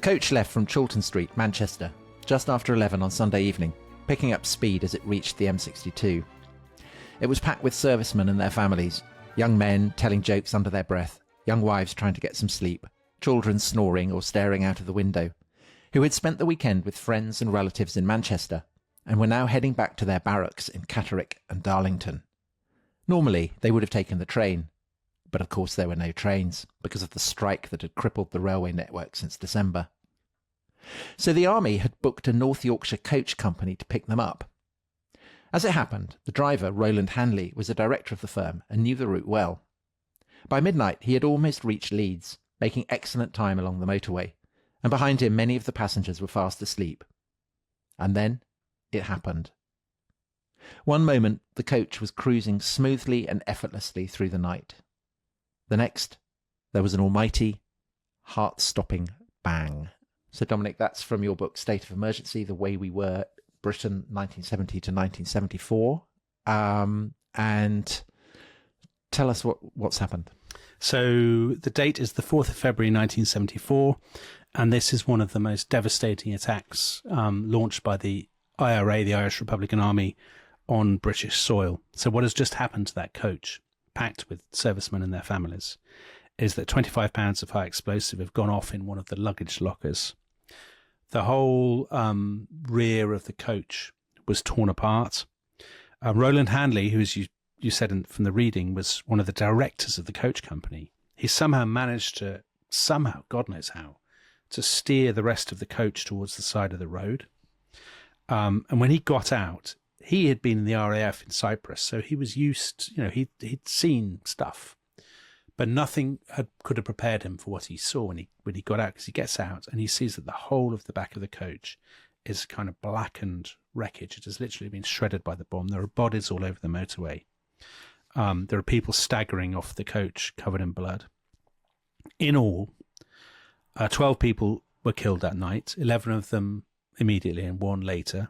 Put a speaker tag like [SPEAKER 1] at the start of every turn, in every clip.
[SPEAKER 1] coach left from Chawton Street, Manchester, just after 11 on Sunday evening, picking up speed as it reached the M62. It was packed with servicemen and their families, young men telling jokes under their breath, young wives trying to get some sleep, children snoring or staring out of the window, who had spent the weekend with friends and relatives in Manchester and were now heading back to their barracks in Catterick and Darlington. Normally, they would have taken the train, but of course there were no trains because of the strike that had crippled the railway network since December. So the army had booked a North Yorkshire coach company to pick them up. As it happened, the driver, Roland Hanley, was a director of the firm and knew the route well. By midnight, he had almost reached Leeds, making excellent time along the motorway, and behind him many of the passengers were fast asleep. And then it happened. One moment, the coach was cruising smoothly and effortlessly through the night. The next, there was an almighty, heart-stopping bang. So, Dominic, that's from your book, State of Emergency, The Way We Were, Britain, 1970 to 1974. And tell us what's happened.
[SPEAKER 2] So the date is the 4th of February 1974, and this is one of the most devastating attacks launched by the IRA, the Irish Republican Army, on British soil. So what has just happened to that coach, packed with servicemen and their families, is that 25 pounds of high explosive have gone off in one of the luggage lockers. The whole rear of the coach was torn apart. Roland Hanley, who, as you said from the reading, was one of the directors of the coach company. He somehow managed to, God knows how, to steer the rest of the coach towards the side of the road. And when he got out, he had been in the RAF in Cyprus, so he was used, he'd seen stuff. But nothing could have prepared him for what he saw when he got out, because he gets out and he sees that the whole of the back of the coach is kind of blackened wreckage. It has literally been shredded by the bomb. There are bodies all over the motorway. There are people staggering off the coach covered in blood. In all, 12 people were killed that night, 11 of them immediately and 1 later.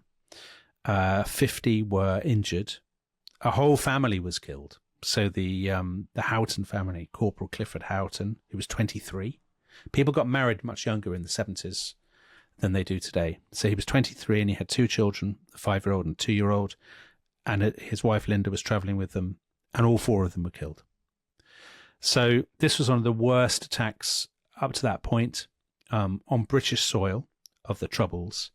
[SPEAKER 2] 50 were injured. A whole family was killed. So the Houghton family, Corporal Clifford Houghton, who was 23. People got married much younger in the 70s than they do today. So he was 23 and he had 2 children, a 5-year-old and a 2-year-old. And his wife Linda was travelling with them, and all 4 of them were killed. So this was one of the worst attacks up to that point on British soil of the Troubles.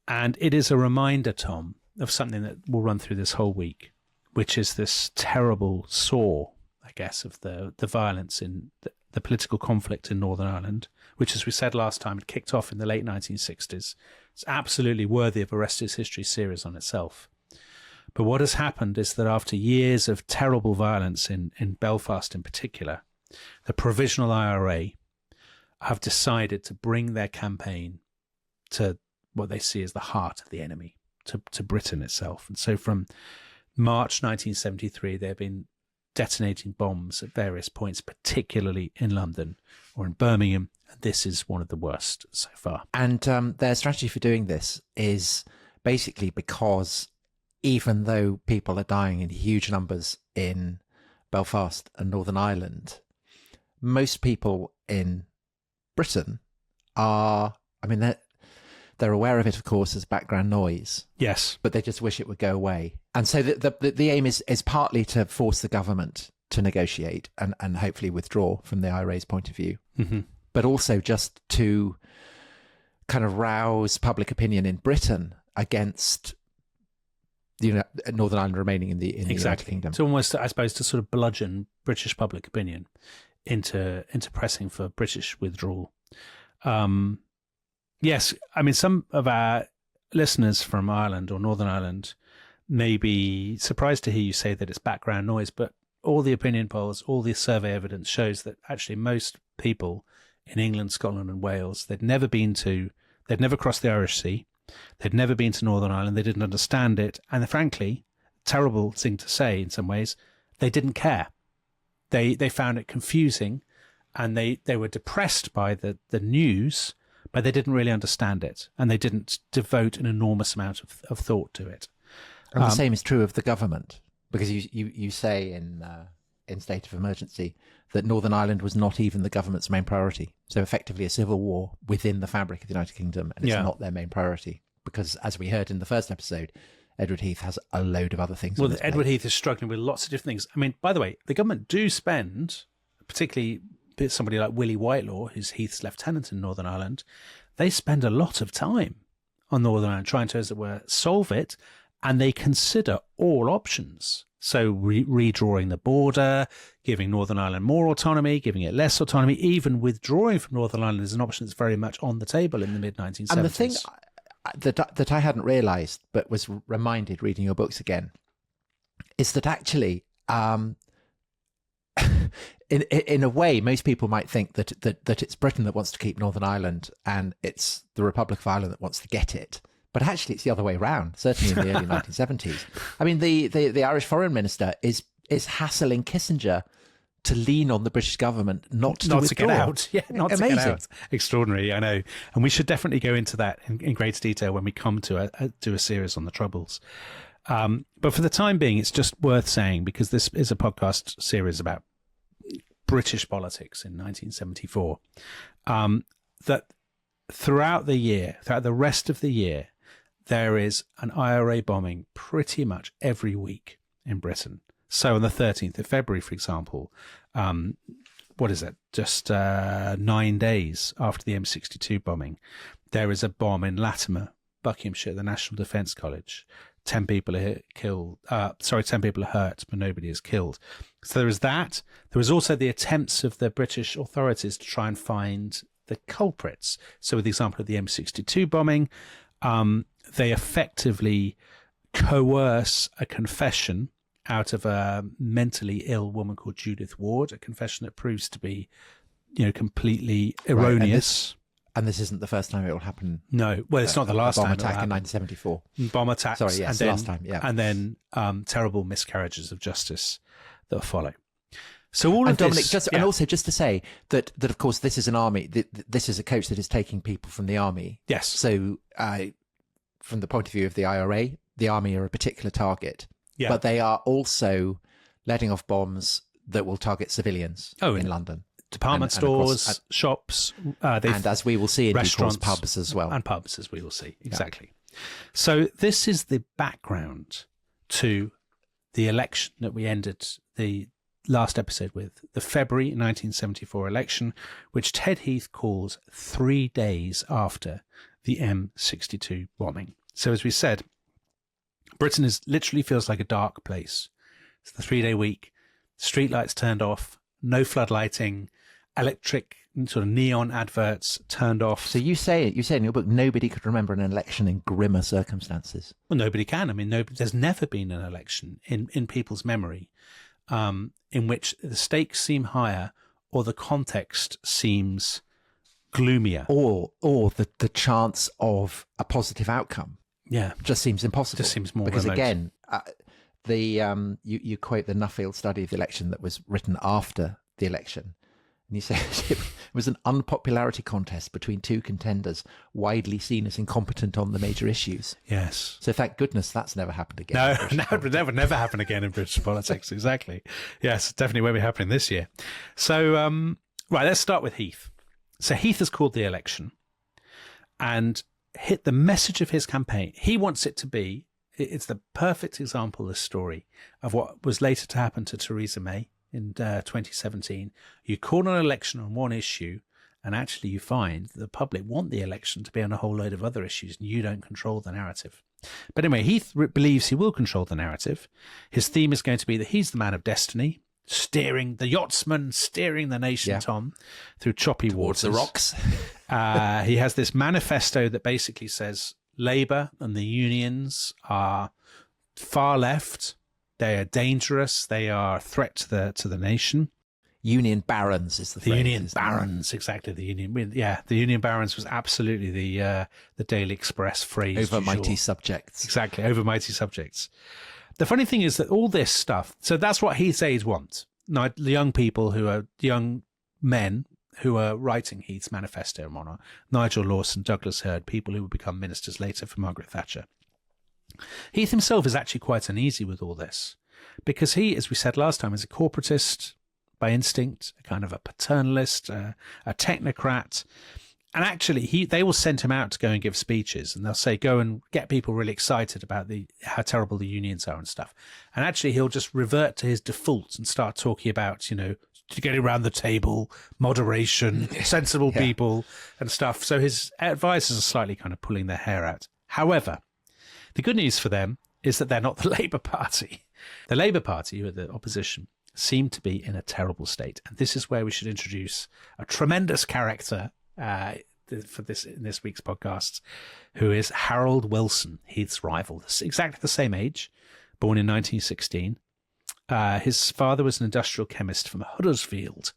[SPEAKER 2] And it is a reminder, Tom, of something that we'll run through this whole week, which is this terrible sore, I guess, of the violence in the political conflict in Northern Ireland, which, as we said last time, had kicked off in the late 1960s. It's absolutely worthy of a Rest is History series on itself. But what has happened is that after years of terrible violence in Belfast in particular, the Provisional IRA have decided to bring their campaign to what they see as the heart of the enemy, to Britain itself. And so from March 1973, they've been detonating bombs at various points, particularly in London or in Birmingham. And this is one of the worst so far.
[SPEAKER 1] And their strategy for doing this is basically because even though people are dying in huge numbers in Belfast and Northern Ireland, most people in Britain are, they're aware of it, of course, as background noise.
[SPEAKER 2] Yes.
[SPEAKER 1] But they just wish it would go away. And so the aim is partly to force the government to negotiate and hopefully withdraw from the IRA's point of view, but also just to kind of rouse public opinion in Britain against Northern Ireland remaining in the United Kingdom.
[SPEAKER 2] It's almost, I suppose, to sort of bludgeon British public opinion into pressing for British withdrawal. Yes, some of our listeners from Ireland or Northern Ireland may be surprised to hear you say that it's background noise, but all the opinion polls, all the survey evidence shows that actually most people in England, Scotland and Wales, they'd never crossed the Irish Sea, they'd never been to Northern Ireland, they didn't understand it, and frankly, terrible thing to say in some ways, they didn't care. They found it confusing, and they were depressed by the news, but they didn't really understand it, and they didn't devote an enormous amount of thought to it.
[SPEAKER 1] And the same is true of the government, because you say in in state of emergency, that Northern Ireland was not even the government's main priority. So effectively a civil war within the fabric of the United Kingdom, and it's not their main priority. Because as we heard in the first episode, Edward Heath has a load of other things.
[SPEAKER 2] Well, Edward Heath is struggling with lots of different things. I mean, by the way, the government do spend, particularly somebody like Willie Whitelaw, who's Heath's lieutenant in Northern Ireland, they spend a lot of time on Northern Ireland trying to, as it were, solve it, and they consider all options. So redrawing the border, giving Northern Ireland more autonomy, giving it less autonomy, even withdrawing from Northern Ireland is an option that's very much on the table in the mid-1970s.
[SPEAKER 1] And the thing that I hadn't realised, but was reminded reading your books again, is that actually, in a way, most people might think that it's Britain that wants to keep Northern Ireland and it's the Republic of Ireland that wants to get it. But actually, it's the other way around, certainly in the early 1970s. I mean, the Irish foreign minister is hassling Kissinger to lean on the British government not to withdraw.
[SPEAKER 2] Get out. Yeah, not
[SPEAKER 1] Amazing.
[SPEAKER 2] To get out. Extraordinary, I know. And we should definitely go into that in greater detail when we come to do a series on the Troubles. But for the time being, it's just worth saying, because this is a podcast series about British politics in 1974, that throughout the rest of the year, there is an IRA bombing pretty much every week in Britain. So on the 13th of February, for example, what is it? Just 9 days after the M62 bombing, there is a bomb in Latimer, Buckinghamshire, the National Defence College. 10 people are killed. 10 people are hurt, but nobody is killed. So there is that. There was also the attempts of the British authorities to try and find the culprits. So with the example of the M62 bombing, they effectively coerce a confession out of a mentally ill woman called Judith Ward, a confession that proves to be, completely erroneous.
[SPEAKER 1] Right, and this isn't the first time it will happen.
[SPEAKER 2] No, well, it's not the last time.
[SPEAKER 1] Bomb attack in 1974.
[SPEAKER 2] Bomb attacks.
[SPEAKER 1] Sorry, yes, the last time, yeah.
[SPEAKER 2] And then terrible miscarriages of justice that follow. So all of
[SPEAKER 1] Dominic,
[SPEAKER 2] this...
[SPEAKER 1] and also just to say that of course, this is an army. This is a coach that is taking people from the army.
[SPEAKER 2] Yes.
[SPEAKER 1] So from the point of view of the IRA, the army are a particular target. Yeah. But they are also letting off bombs that will target civilians in London.
[SPEAKER 2] Department stores, shops.
[SPEAKER 1] And as we will see in restaurants, pubs as well.
[SPEAKER 2] And pubs, as we will see. Exactly. Yeah. So this is the background to the election that we ended the last episode with, the February 1974 election, which Ted Heath calls 3 days after the M62 bombing. So as we said, Britain literally feels like a dark place. It's the 3-day week, streetlights turned off, no floodlighting, electric sort of neon adverts turned off.
[SPEAKER 1] So you say in your book, nobody could remember an election in grimmer circumstances.
[SPEAKER 2] Well, nobody can. I mean, there's never been an election in people's memory in which the stakes seem higher or the context seems gloomier.
[SPEAKER 1] Or the chance of a positive outcome.
[SPEAKER 2] Yeah,
[SPEAKER 1] just seems impossible.
[SPEAKER 2] Just seems more
[SPEAKER 1] because
[SPEAKER 2] remote.
[SPEAKER 1] Again, you quote the Nuffield study of the election that was written after the election, and you say it was an unpopularity contest between two contenders, widely seen as incompetent on the major issues.
[SPEAKER 2] Yes.
[SPEAKER 1] So thank goodness that's never happened again.
[SPEAKER 2] No, it would never happen again in British politics. Exactly. Yes, definitely won't be happening this year. So right, let's start with Heath. So Heath has called the election, and hit the message of his campaign. He wants it to be, it's the perfect example, the story of what was later to happen to Theresa May in 2017. You call an election on one issue, and actually you find that the public want the election to be on a whole load of other issues, and you don't control the narrative. But anyway, Heath believes he will control the narrative. His theme is going to be that he's the man of destiny, steering the yachtsman, steering the nation, Tom, through choppy waters.
[SPEAKER 1] The rocks.
[SPEAKER 2] He has this manifesto that basically says Labour and the unions are far left. They are dangerous. They are a threat to the nation.
[SPEAKER 1] Union barons is the phrase.
[SPEAKER 2] The union barons, exactly. The union barons was absolutely the Daily Express phrase.
[SPEAKER 1] Over mighty subjects.
[SPEAKER 2] Exactly, over mighty subjects. The funny thing is that all this stuff, so that's what Heath's aides want. Now, the young people young men who are writing Heath's manifesto and whatnot, Nigel Lawson, Douglas Hurd, people who would become ministers later for Margaret Thatcher. Heath himself is actually quite uneasy with all this. because he, as we said last time, is a corporatist by instinct, a kind of a paternalist, a technocrat. And actually, they will send him out to go and give speeches, and they'll say, go and get people really excited about how terrible the unions are and stuff. And actually, he'll just revert to his defaults and start talking about, getting around the table, moderation, sensible people and stuff. So his advisors are slightly kind of pulling their hair out. However, the good news for them is that they're not the Labour Party. The Labour Party, who are the opposition, seem to be in a terrible state. And this is where we should introduce a tremendous character for this week's podcast, who is Harold Wilson, Heath's rival. Exactly the same age, born in 1916. His father was an industrial chemist from Huddersfield,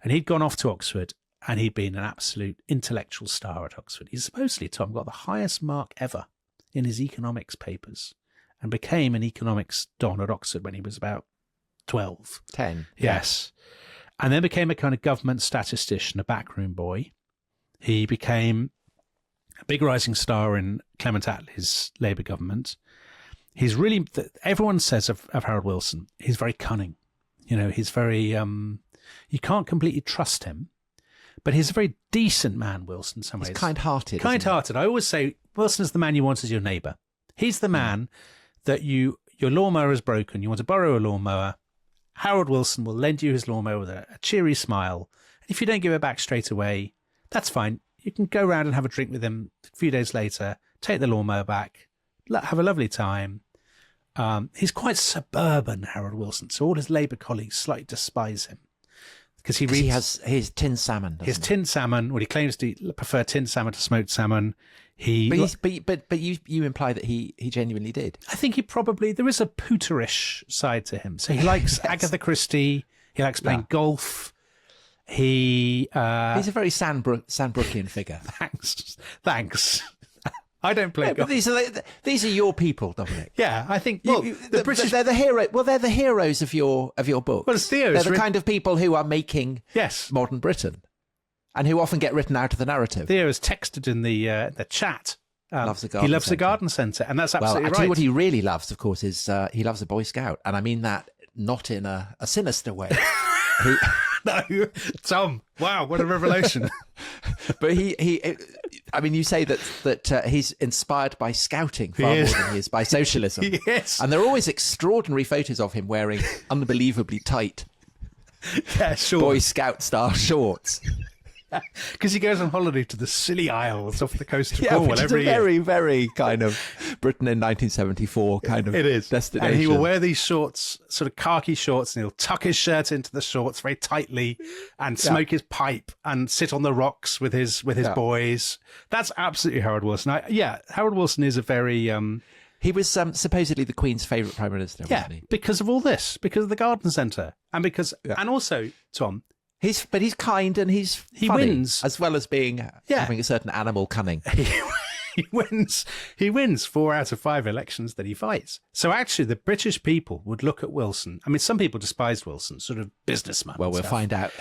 [SPEAKER 2] and he'd gone off to Oxford, and he'd been an absolute intellectual star at Oxford. He supposedly, Tom, got the highest mark ever in his economics papers and became an economics don at Oxford when he was about 12.
[SPEAKER 1] 10.
[SPEAKER 2] Yes. And then became a kind of government statistician, a backroom boy. He became a big rising star in Clement Attlee's Labour government. He's really, everyone says of Harold Wilson, he's very cunning. He's very, you can't completely trust him, but he's a very decent man, Wilson, in some ways.
[SPEAKER 1] He's kind-hearted.
[SPEAKER 2] Kind-hearted. I always say Wilson is the man you want as your neighbour. He's the man that your lawnmower is broken, you want to borrow a lawnmower. Harold Wilson will lend you his lawnmower with a cheery smile. And if you don't give it back straight away, that's fine. You can go around and have a drink with him a few days later, take the lawnmower back, have a lovely time. He's quite suburban, Harold Wilson, so all his Labour colleagues slightly despise him. Because he
[SPEAKER 1] has his tinned salmon, doesn't he?
[SPEAKER 2] Tinned salmon, he claims to prefer tinned salmon to smoked salmon.
[SPEAKER 1] But you imply that he genuinely did.
[SPEAKER 2] I think there is a pooterish side to him. So he likes Agatha Christie, he likes playing golf. He's a very Sandbrookian figure. Thanks. I don't play golf.
[SPEAKER 1] But these are your people, Dominic.
[SPEAKER 2] Yeah, I think the British.
[SPEAKER 1] They're the hero. Well, they're the heroes of your book.
[SPEAKER 2] Well, it's Theo.
[SPEAKER 1] They're the kind of people who are making modern Britain, and who often get written out of the narrative.
[SPEAKER 2] Theo has texted in the chat. He loves the garden centre, and that's absolutely right.
[SPEAKER 1] I tell you what he really loves, of course, is he loves a Boy Scout, and I mean that not in a sinister way.
[SPEAKER 2] No, Tom. Wow, what a revelation!
[SPEAKER 1] But you say that he's inspired by scouting far more than he is by socialism.
[SPEAKER 2] Yes,
[SPEAKER 1] and there are always extraordinary photos of him wearing unbelievably tight Boy Scout style shorts.
[SPEAKER 2] Because he goes on holiday to the Scilly Isles off the coast of Cornwall
[SPEAKER 1] which is a very, very kind of Britain in 1974 kind of destination.
[SPEAKER 2] And he will wear these shorts, sort of khaki shorts, and he'll tuck his shirt into the shorts very tightly and smoke his pipe and sit on the rocks with his boys. That's absolutely Harold Wilson. Harold Wilson is a very...
[SPEAKER 1] he was supposedly the Queen's favourite Prime Minister, wasn't he?
[SPEAKER 2] Because of all this, because of the garden centre. And and also, Tom...
[SPEAKER 1] He's kind and he funny, wins, as well as having a certain animal cunning.
[SPEAKER 2] He wins 4 out of 5 elections that he fights. So actually, the British people would look at Wilson. I mean, some people despised Wilson, sort of businessman.
[SPEAKER 1] Well, we'll find out,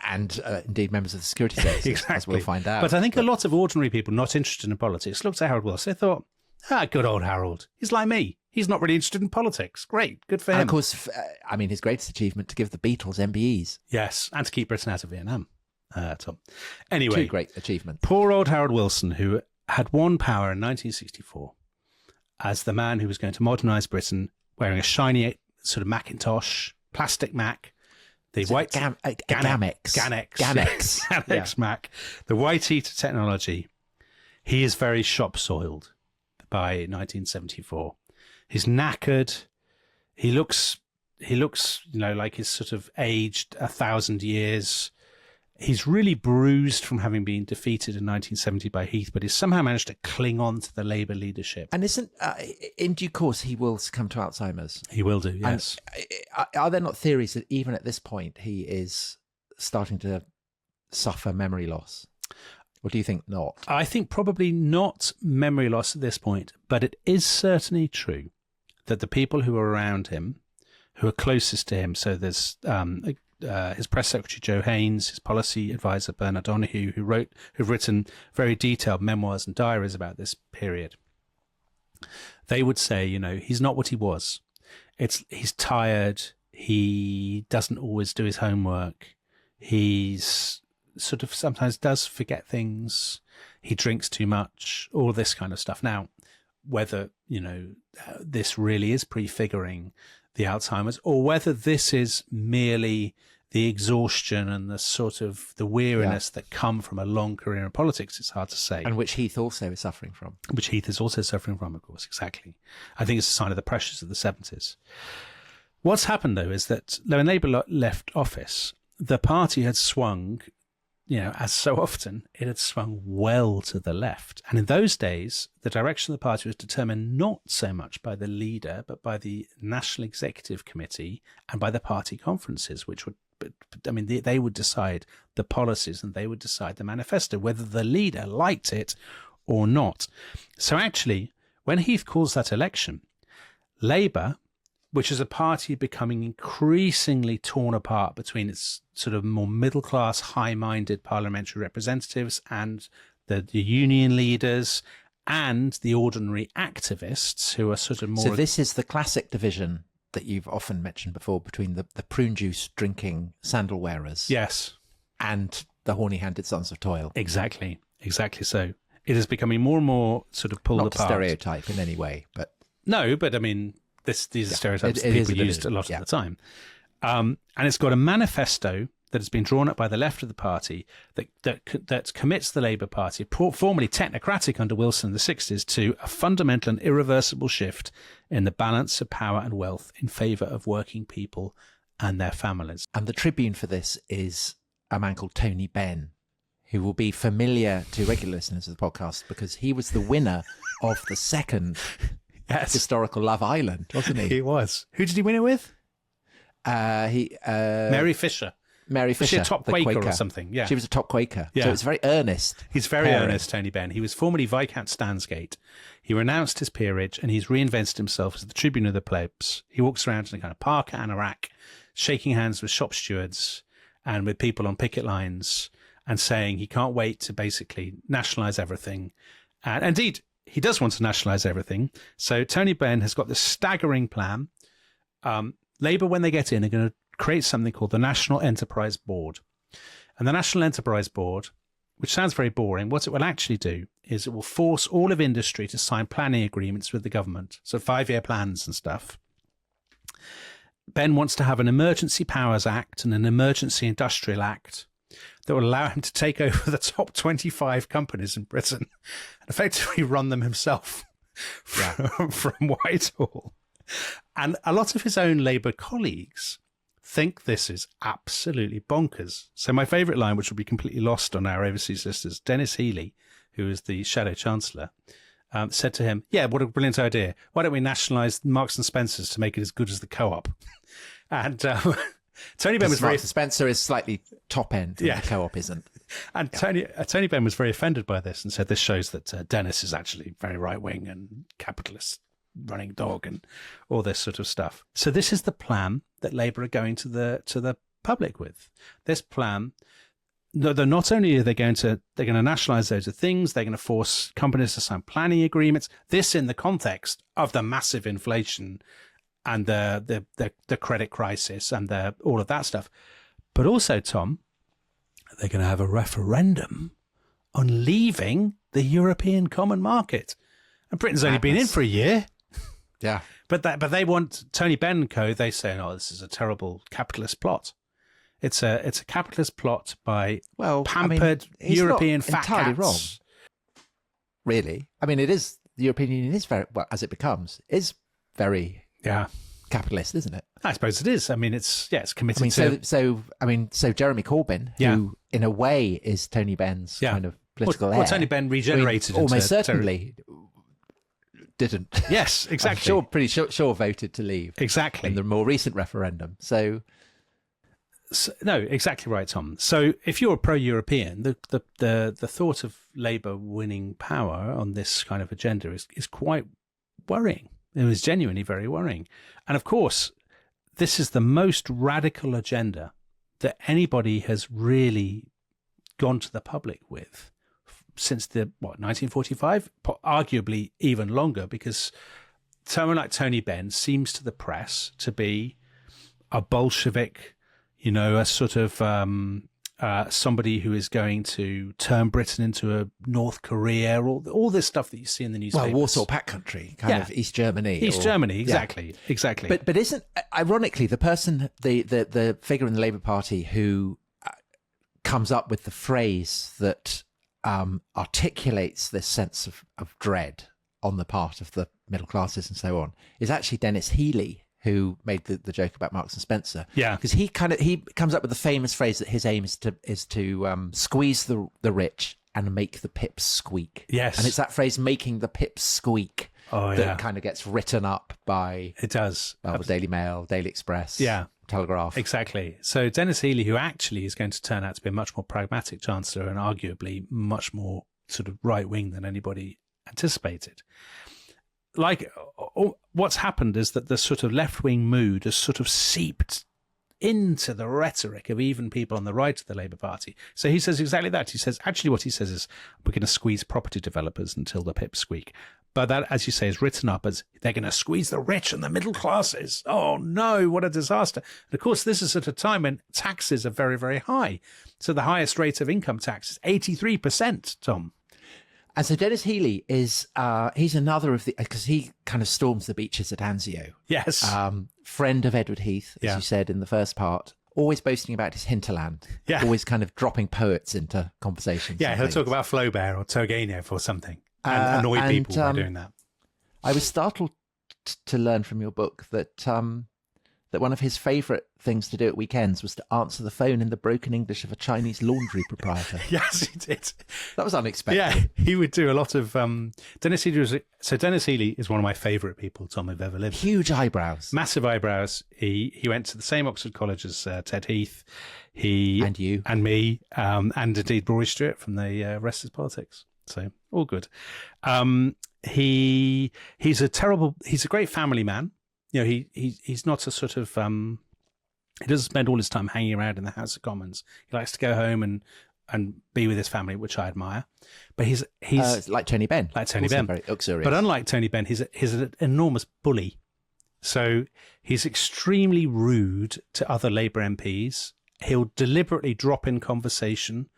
[SPEAKER 1] and indeed members of the security services,
[SPEAKER 2] exactly.
[SPEAKER 1] As we'll find out.
[SPEAKER 2] But I think a lot of ordinary people not interested in politics looked at Harold Wilson. They thought, good old Harold. He's like me. He's not really interested in politics. Great. Good for him.
[SPEAKER 1] And of course, his greatest achievement, to give the Beatles MBEs.
[SPEAKER 2] Yes, and to keep Britain out of Vietnam, Tom. Anyway.
[SPEAKER 1] 2 great achievements.
[SPEAKER 2] Poor old Harold Wilson, who had won power in 1964 as the man who was going to modernise Britain, wearing a shiny sort of Macintosh, plastic Mac, the white... Ganex Mac, the white heater technology. He is very shop-soiled by 1974. He's knackered. He looks, like he's sort of aged 1,000 years. He's really bruised from having been defeated in 1970 by Heath, but he's somehow managed to cling on to the Labour leadership.
[SPEAKER 1] And in due course, he will succumb to Alzheimer's.
[SPEAKER 2] He will do, yes.
[SPEAKER 1] And are there not theories that even at this point, he is starting to suffer memory loss? Or do you think not? I think
[SPEAKER 2] probably not memory loss at this point, but it is certainly true that the people who are around him, who are closest to him, so there's his press secretary Joe Haynes, his policy advisor Bernard Donahue, who've written very detailed memoirs and diaries about this period. They would say, he's not what he was. He's tired. He doesn't always do his homework. He's sort of sometimes does forget things. He drinks too much, all this kind of stuff. Now, whether, this really is prefiguring the Alzheimer's, or whether this is merely the exhaustion and the sort of the weariness that come from a long career in politics, it's hard to say.
[SPEAKER 1] And which Heath also is suffering from.
[SPEAKER 2] Which Heath is also suffering from, of course, exactly. I think it's a sign of the pressures of the 70s. What's happened, though, is that when Labour left office, the party had swung, as so often, it had swung well to the left. And in those days, the direction of the party was determined not so much by the leader, but by the National Executive Committee and by the party conferences, which would, they would decide the policies and they would decide the manifesto, whether the leader liked it or not. So actually, when Heath calls that election, Labour, which is a party becoming increasingly torn apart between its sort of more middle-class, high-minded parliamentary representatives and the union leaders and the ordinary activists who are sort of more...
[SPEAKER 1] So this is the classic division that you've often mentioned before between the prune juice drinking sandal wearers.
[SPEAKER 2] Yes. And
[SPEAKER 1] the horny-handed sons of toil.
[SPEAKER 2] Exactly so. It is becoming more and more sort of pulled apart.
[SPEAKER 1] Not to stereotype in any way, but...
[SPEAKER 2] No, but these are stereotypes that people used a lot of the time. And it's got a manifesto that has been drawn up by the left of the party that commits the Labour Party, formerly technocratic under Wilson in the 60s, to a fundamental and irreversible shift in the balance of power and wealth in favour of working people and their families.
[SPEAKER 1] And the tribune for this is a man called Tony Benn, who will be familiar to regular listeners of the podcast because he was the winner of the second historical Love Island, wasn't he?
[SPEAKER 2] He was. Who did he win it with?
[SPEAKER 1] Mary
[SPEAKER 2] Fisher.
[SPEAKER 1] Mary Fisher.
[SPEAKER 2] Was she a top Quaker or something? Yeah.
[SPEAKER 1] She was a top Quaker.
[SPEAKER 2] Yeah.
[SPEAKER 1] So it's very earnest.
[SPEAKER 2] He's very earnest, Tony Benn. He was formerly Viscount Stansgate. He renounced his peerage and he's reinvented himself as the tribune of the plebs. He walks around in a kind of parka anorak, shaking hands with shop stewards and with people on picket lines and saying he can't wait to basically nationalise everything. And indeed, he does want to nationalise everything. So Tony Benn has got this staggering plan. Labour, when they get in, are going to create something called the National Enterprise Board. And the National Enterprise Board, which sounds very boring, what it will actually do is it will force all of industry to sign planning agreements with the government. So 5-year plans and stuff. Benn wants to have an Emergency Powers Act and an Emergency Industrial Act that will allow him to take over the top 25 companies in Britain and effectively run them himself from Whitehall. And a lot of his own Labour colleagues think this is absolutely bonkers. So my favourite line, which will be completely lost on our overseas listeners, Dennis Healey, who is the Shadow Chancellor, said to him, what a brilliant idea. Why don't we nationalise Marks and Spencer's to make it as good as the Co-op? And Tony Benn was
[SPEAKER 1] Marks and Spencer is slightly top end, and the Co-op isn't.
[SPEAKER 2] And Tony Benn was very offended by this and said this shows that Dennis is actually very right-wing and capitalist running dog and all this sort of stuff. So this is the plan that Labour are going to the public with. This plan, not only are they're going to nationalise loads of things, they're going to force companies to sign planning agreements. This in the context of the massive inflation and the credit crisis and all of that stuff. But also, Tom, they're going to have a referendum on leaving the European Common Market. And Britain's only been in for a year.
[SPEAKER 1] Yeah.
[SPEAKER 2] But they want Tony Benn and co. They say, no, this is a terrible capitalist plot. It's a capitalist plot by pampered European fat
[SPEAKER 1] entirely
[SPEAKER 2] cats.
[SPEAKER 1] Wrong. Really, it is. The European Union is very as it becomes is very capitalist, isn't it?
[SPEAKER 2] I suppose it is. It's committed to.
[SPEAKER 1] So Jeremy Corbyn, who in a way is Tony Benn's kind of political heir.
[SPEAKER 2] Well, Tony Benn regenerated.
[SPEAKER 1] Almost certainly. Didn't.
[SPEAKER 2] Yes, exactly.
[SPEAKER 1] Pretty sure voted to leave.
[SPEAKER 2] Exactly.
[SPEAKER 1] In the more recent referendum. So
[SPEAKER 2] no, exactly right, Tom. So if you're a pro-European, the thought of Labour winning power on this kind of agenda is quite worrying. It was genuinely very worrying. And of course, this is the most radical agenda that anybody has really gone to the public with since 1945, arguably even longer, because someone like Tony Benn seems to the press to be a Bolshevik, a sort of somebody who is going to turn Britain into a North Korea, or all this stuff that you see in the newspapers.
[SPEAKER 1] Well, Warsaw Pact country, kind of East Germany.
[SPEAKER 2] Germany, exactly.
[SPEAKER 1] But isn't, ironically, the person, the figure in the Labour Party who comes up with the phrase that articulates this sense of dread on the part of the middle classes and so on, is actually Dennis Healey, who made the joke about Marks and Spencer.
[SPEAKER 2] Yeah,
[SPEAKER 1] because he comes up with the famous phrase that his aim is to squeeze the rich and make the pips squeak.
[SPEAKER 2] Yes,
[SPEAKER 1] and it's that phrase, making the pips squeak, that kind of gets written up by the Daily Mail, Daily Express, Telegraph.
[SPEAKER 2] Exactly. So Dennis Healey, who actually is going to turn out to be a much more pragmatic chancellor and arguably much more sort of right wing than anybody anticipated. Like, what's happened is that the sort of left-wing mood has sort of seeped into the rhetoric of even people on the right of the Labour Party. So he says exactly that. He says, actually what he says is, we're going to squeeze property developers until the pips squeak. But that, as you say, is written up as they're going to squeeze the rich and the middle classes. Oh no, what a disaster. And of course, this is at a time when taxes are very, very high. So the highest rate of income tax is 83%, Tom.
[SPEAKER 1] And so Dennis Healey is, he's another of because he kind of storms the beaches at Anzio.
[SPEAKER 2] Yes.
[SPEAKER 1] Friend of Edward Heath, as you said in the first part, always boasting about his hinterland. Yeah. Always kind of dropping poets into conversations.
[SPEAKER 2] Yeah, he'll talk about Flaubert or Turgenev or something and annoy people by doing that.
[SPEAKER 1] I was startled to learn from your book that that one of his favourite things to do at weekends was to answer the phone in the broken English of a Chinese laundry proprietor.
[SPEAKER 2] Yes, he did.
[SPEAKER 1] That was unexpected.
[SPEAKER 2] Yeah, he would do a lot of... Dennis Healey Dennis Healey is one of my favourite people, Tom, who've ever lived.
[SPEAKER 1] Huge eyebrows.
[SPEAKER 2] Massive eyebrows. He went to the same Oxford College as Ted Heath. And
[SPEAKER 1] you.
[SPEAKER 2] And me. And indeed Rory Stewart from the Rest is Politics. So, all good. He's a great family man. He's not a sort of, he doesn't spend all his time hanging around in the House of Commons. He likes to go home and be with his family, which I admire. But he's
[SPEAKER 1] like Tony Benn.
[SPEAKER 2] Like Tony Benn.
[SPEAKER 1] Very uxorious.
[SPEAKER 2] But unlike Tony Benn, he's an enormous bully. So he's extremely rude to other Labour MPs. He'll deliberately drop in conversation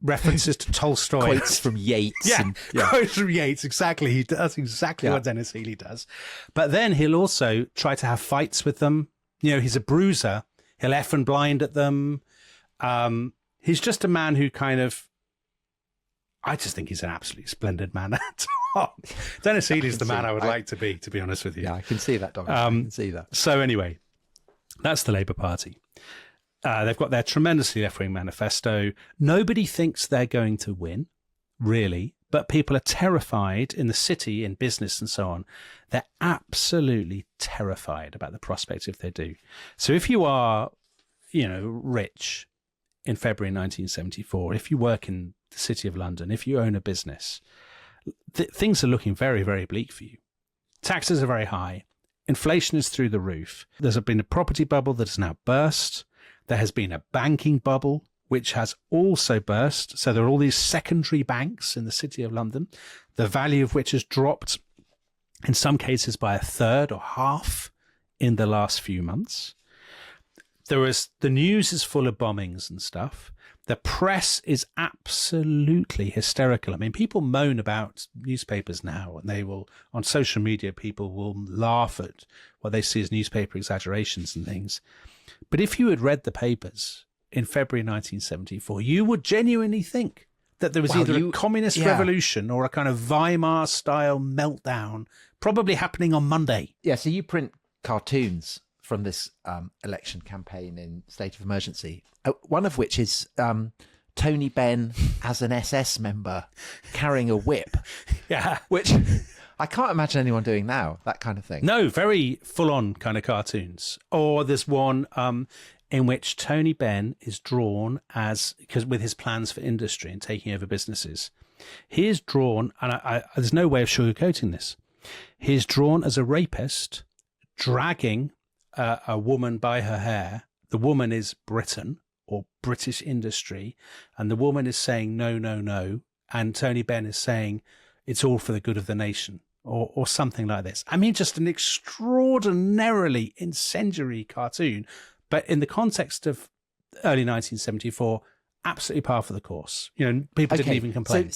[SPEAKER 2] references to Tolstoy.
[SPEAKER 1] Quotes from Yeats.
[SPEAKER 2] Quotes from Yeats, exactly. He does exactly what Dennis Healey does. But then he'll also try to have fights with them. He's a bruiser. He'll F and blind at them. He's just a man who I just think he's an absolutely splendid man. Dennis Healey's the man I would like to be honest with you.
[SPEAKER 1] Yeah, I can see that, Dominic. I can see that.
[SPEAKER 2] So anyway, that's the Labour Party. They've got their tremendously left-wing manifesto. Nobody thinks they're going to win, really, but people are terrified in the city, in business and so on. They're absolutely terrified about the prospect if they do. So if you are, rich in February 1974, if you work in the City of London, if you own a business, things are looking very, very bleak for you. Taxes are very high. Inflation is through the roof. There's been a property bubble that has now burst. There has been a banking bubble, which has also burst. So there are all these secondary banks in the City of London, the value of which has dropped in some cases by a third or half in the last few months. The news is full of bombings and stuff. The press is absolutely hysterical. I mean, people moan about newspapers now, and they will, on social media, people will laugh at what they see as newspaper exaggerations and things. But if you had read the papers in February 1974, you would genuinely think that there was either a communist revolution or a kind of Weimar-style meltdown probably happening on Monday.
[SPEAKER 1] Yeah, so you print cartoons from this election campaign in state of emergency, one of which is Tony Benn as an SS member carrying a whip.
[SPEAKER 2] Yeah.
[SPEAKER 1] Which I can't imagine anyone doing now, that kind of thing.
[SPEAKER 2] No, very full-on kind of cartoons. Or there's one in which Tony Benn is drawn because with his plans for industry and taking over businesses, he is drawn, and there's no way of sugarcoating this, he is drawn as a rapist, dragging a woman by her hair. The woman is Britain or British industry, and the woman is saying, no, no, no. And Tony Benn is saying, it's all for the good of the nation. or something like this. I mean, just an extraordinarily incendiary cartoon, but in the context of early 1974, absolutely par for the course. People didn't even complain.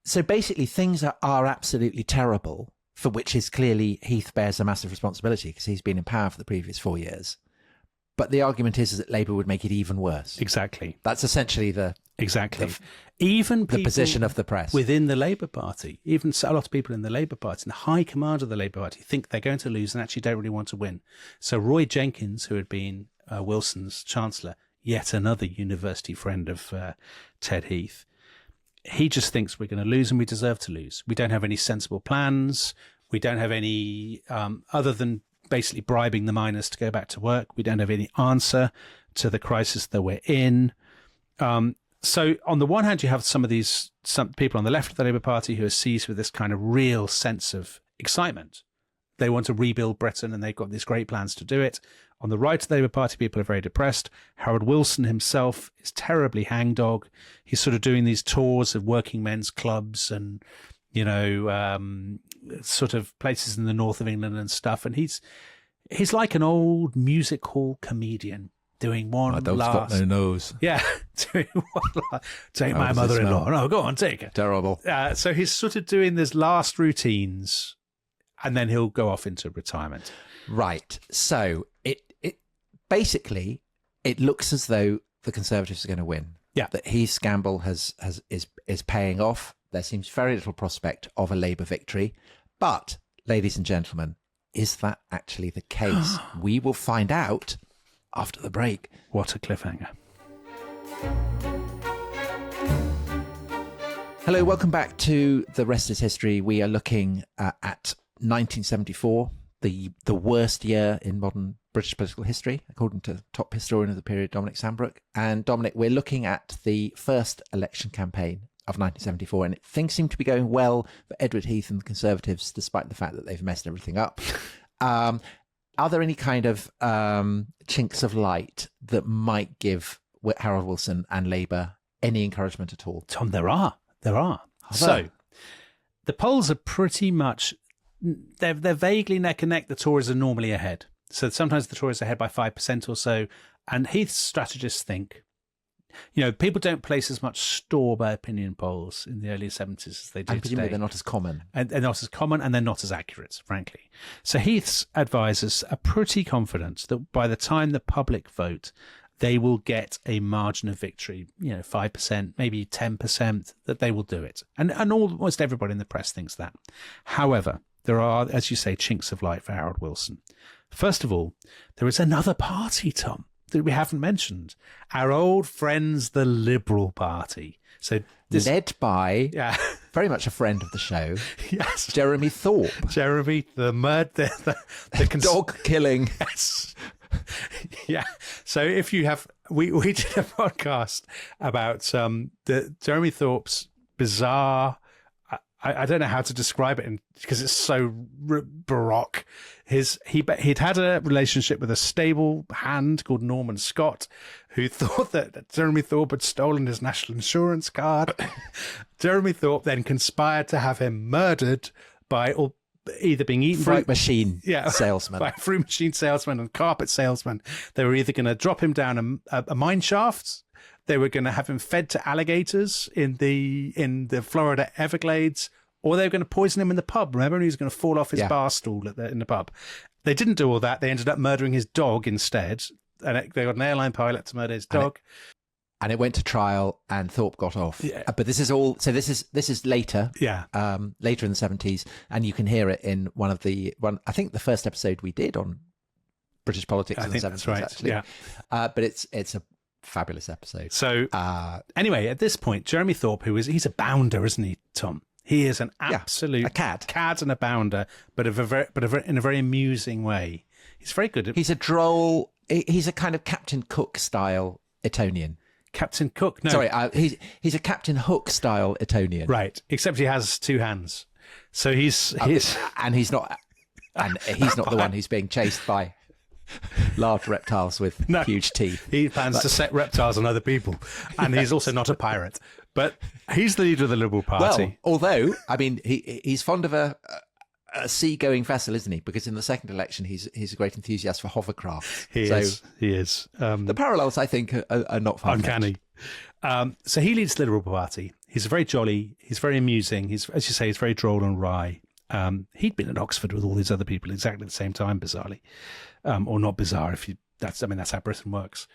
[SPEAKER 1] So basically, things are absolutely terrible, for which is clearly Heath bears a massive responsibility because he's been in power for the previous 4 years. But the argument is that Labour would make it even worse.
[SPEAKER 2] Exactly.
[SPEAKER 1] That's essentially
[SPEAKER 2] Even people
[SPEAKER 1] the position of the press
[SPEAKER 2] within the Labour Party, even a lot of people in the Labour Party, in the high command of the Labour Party, think they're going to lose and actually don't really want to win. So Roy Jenkins, who had been Wilson's Chancellor, yet another university friend of Ted Heath, he just thinks we're going to lose and we deserve to lose. We don't have any sensible plans. We don't have any, other than basically bribing the miners to go back to work. We don't have any answer to the crisis that we're in. So on the one hand, you have some people on the left of the Labour Party who are seized with this kind of real sense of excitement. They want to rebuild Britain and they've got these great plans to do it. On the right of the Labour Party, people are very depressed. Harold Wilson himself is terribly hangdog. He's sort of doing these tours of working men's clubs and, sort of places in the north of England and stuff. And he's like an old music hall comedian doing one
[SPEAKER 1] dog's
[SPEAKER 2] last...
[SPEAKER 1] got no nose.
[SPEAKER 2] Yeah, doing one last... Take my mother-in-law. No, go on, take her.
[SPEAKER 1] Terrible.
[SPEAKER 2] So he's sort of doing this last routines and then he'll go off into retirement.
[SPEAKER 1] Right. So it basically, it looks as though the Conservatives are going to win.
[SPEAKER 2] Yeah.
[SPEAKER 1] That Heath's gamble is paying off. There seems very little prospect of a Labour victory. But, ladies and gentlemen, is that actually the case? We will find out after the break.
[SPEAKER 2] What a cliffhanger.
[SPEAKER 1] Hello, welcome back to The Rest is History. We are looking at 1974, the worst year in modern British political history, according to top historian of the period, Dominic Sambrook. And Dominic, we're looking at the first election campaign of 1974, and things seem to be going well for Edward Heath and the Conservatives, despite the fact that they've messed everything up. Are there any kind of chinks of light that might give Harold Wilson and Labour any encouragement at all?
[SPEAKER 2] Tom, there are. So the polls are pretty much, they're vaguely neck and neck. The Tories are normally ahead. So sometimes the Tories are ahead by 5% or so. And Heath's strategists think, people don't place as much store by opinion polls in the early 70s as they do
[SPEAKER 1] and presumably
[SPEAKER 2] today.
[SPEAKER 1] They're not as common.
[SPEAKER 2] And they're not as common and they're not as accurate, frankly. So Heath's advisors are pretty confident that by the time the public vote, they will get a margin of victory, 5%, maybe 10%, that they will do it. And almost everybody in the press thinks that. However, there are, as you say, chinks of light for Harold Wilson. First of all, there is another party, Tom, that we haven't mentioned. Our old friends, the Liberal Party. So
[SPEAKER 1] led by very much a friend of the show,
[SPEAKER 2] yes,
[SPEAKER 1] Jeremy Thorpe.
[SPEAKER 2] Jeremy, the
[SPEAKER 1] dog killing.
[SPEAKER 2] Yes. Yeah. So if you have, we did a podcast about the Jeremy Thorpe's bizarre. I don't know how to describe it because it's so baroque. He'd had a relationship with a stable hand called Norman Scott, who thought that Jeremy Thorpe had stolen his national insurance card. Jeremy Thorpe then conspired to have him murdered by either being eaten
[SPEAKER 1] fruit machine salesman,
[SPEAKER 2] by a fruit machine salesman and carpet salesman. They were either going to drop him down a mine shaft. They were going to have him fed to alligators in the Florida Everglades, or they were going to poison him in the pub. Remember, he was going to fall off his bar stool in the pub. They didn't do all that. They ended up murdering his dog instead, and they got an airline pilot to murder his dog.
[SPEAKER 1] And it went to trial, and Thorpe got off. Yeah. But this is all. So this is later.
[SPEAKER 2] Yeah.
[SPEAKER 1] Later in the 70s, and you can hear it in one. I think the first episode we did on British politics in the 70s. That's right. Actually.
[SPEAKER 2] Yeah.
[SPEAKER 1] But it's a fabulous episode.
[SPEAKER 2] So anyway, at this point, Jeremy Thorpe, he's a bounder, isn't he, Tom? He is an absolute
[SPEAKER 1] a cad
[SPEAKER 2] and a bounder, but in a very amusing way. He's very good.
[SPEAKER 1] He's a droll. He's a kind of Captain Cook style Etonian.
[SPEAKER 2] Captain Cook? No,
[SPEAKER 1] sorry. He's a Captain Hook style Etonian.
[SPEAKER 2] Right, except he has two hands. So he's
[SPEAKER 1] and he's not the one who's being chased by large reptiles with huge teeth.
[SPEAKER 2] He plans to set reptiles on other people, and he's also not a pirate. But he's the leader of the Liberal Party.
[SPEAKER 1] Well, although, I mean, he's fond of a seagoing vessel, isn't he? Because in the second election, he's a great enthusiast for hovercraft.
[SPEAKER 2] He is.
[SPEAKER 1] The parallels, I think, are not far-fetched.
[SPEAKER 2] Uncanny. So he leads the Liberal Party. He's very jolly. He's very amusing. He's, as you say, he's very droll and wry. He'd been at Oxford with all these other people exactly at the same time, bizarrely, or not bizarre. That's how Britain works.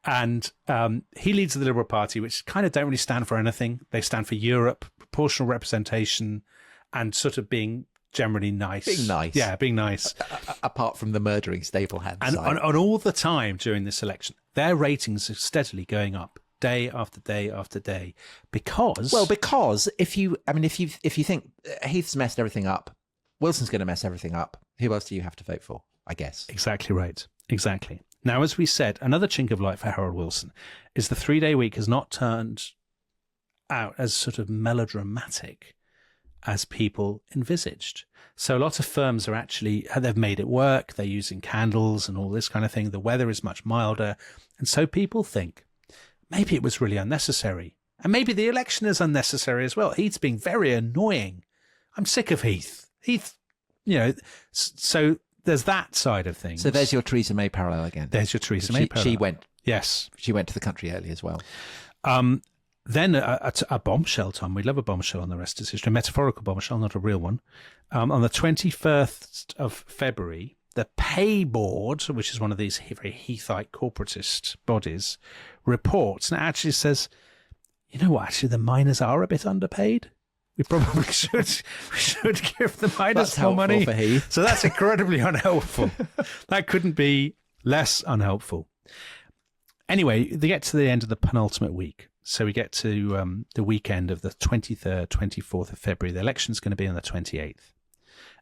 [SPEAKER 2] And he leads the Liberal Party, which kind of don't really stand for anything. They stand for Europe, proportional representation, and sort of being generally nice.
[SPEAKER 1] Being nice.
[SPEAKER 2] Yeah, being nice.
[SPEAKER 1] Apart from the murdering stable hand
[SPEAKER 2] And
[SPEAKER 1] side.
[SPEAKER 2] on all the time during this election, their ratings are steadily going up day after day after day. Because
[SPEAKER 1] if you think Heath's messed everything up, Wilson's going to mess everything up, who else do you have to vote for, I guess?
[SPEAKER 2] Exactly right. Exactly. Now, as we said, another chink of light for Harold Wilson is the 3-day week has not turned out as sort of melodramatic as people envisaged. So a lot of firms are they've made it work. They're using candles and all this kind of thing. The weather is much milder. And so people think maybe it was really unnecessary. And maybe the election is unnecessary as well. Heath's being very annoying. I'm sick of Heath. Heath, so there's that side of things.
[SPEAKER 1] So there's your Theresa May parallel again.
[SPEAKER 2] There's your Theresa May parallel.
[SPEAKER 1] She went.
[SPEAKER 2] Yes.
[SPEAKER 1] She went to the country early as well.
[SPEAKER 2] Then a bombshell, Tom. We love a bombshell on the rest of history. A metaphorical bombshell, not a real one. On the 21st of February, the Pay Board, which is one of these very Heathite corporatist bodies, reports and it actually says, you know what, actually the miners are a bit underpaid. We probably should give the miners more money.
[SPEAKER 1] For Heath.
[SPEAKER 2] So that's incredibly unhelpful. That couldn't be less unhelpful. Anyway, they get to the end of the penultimate week. So we get to the weekend of the 23rd, 24th of February. The election's going to be on the 28th.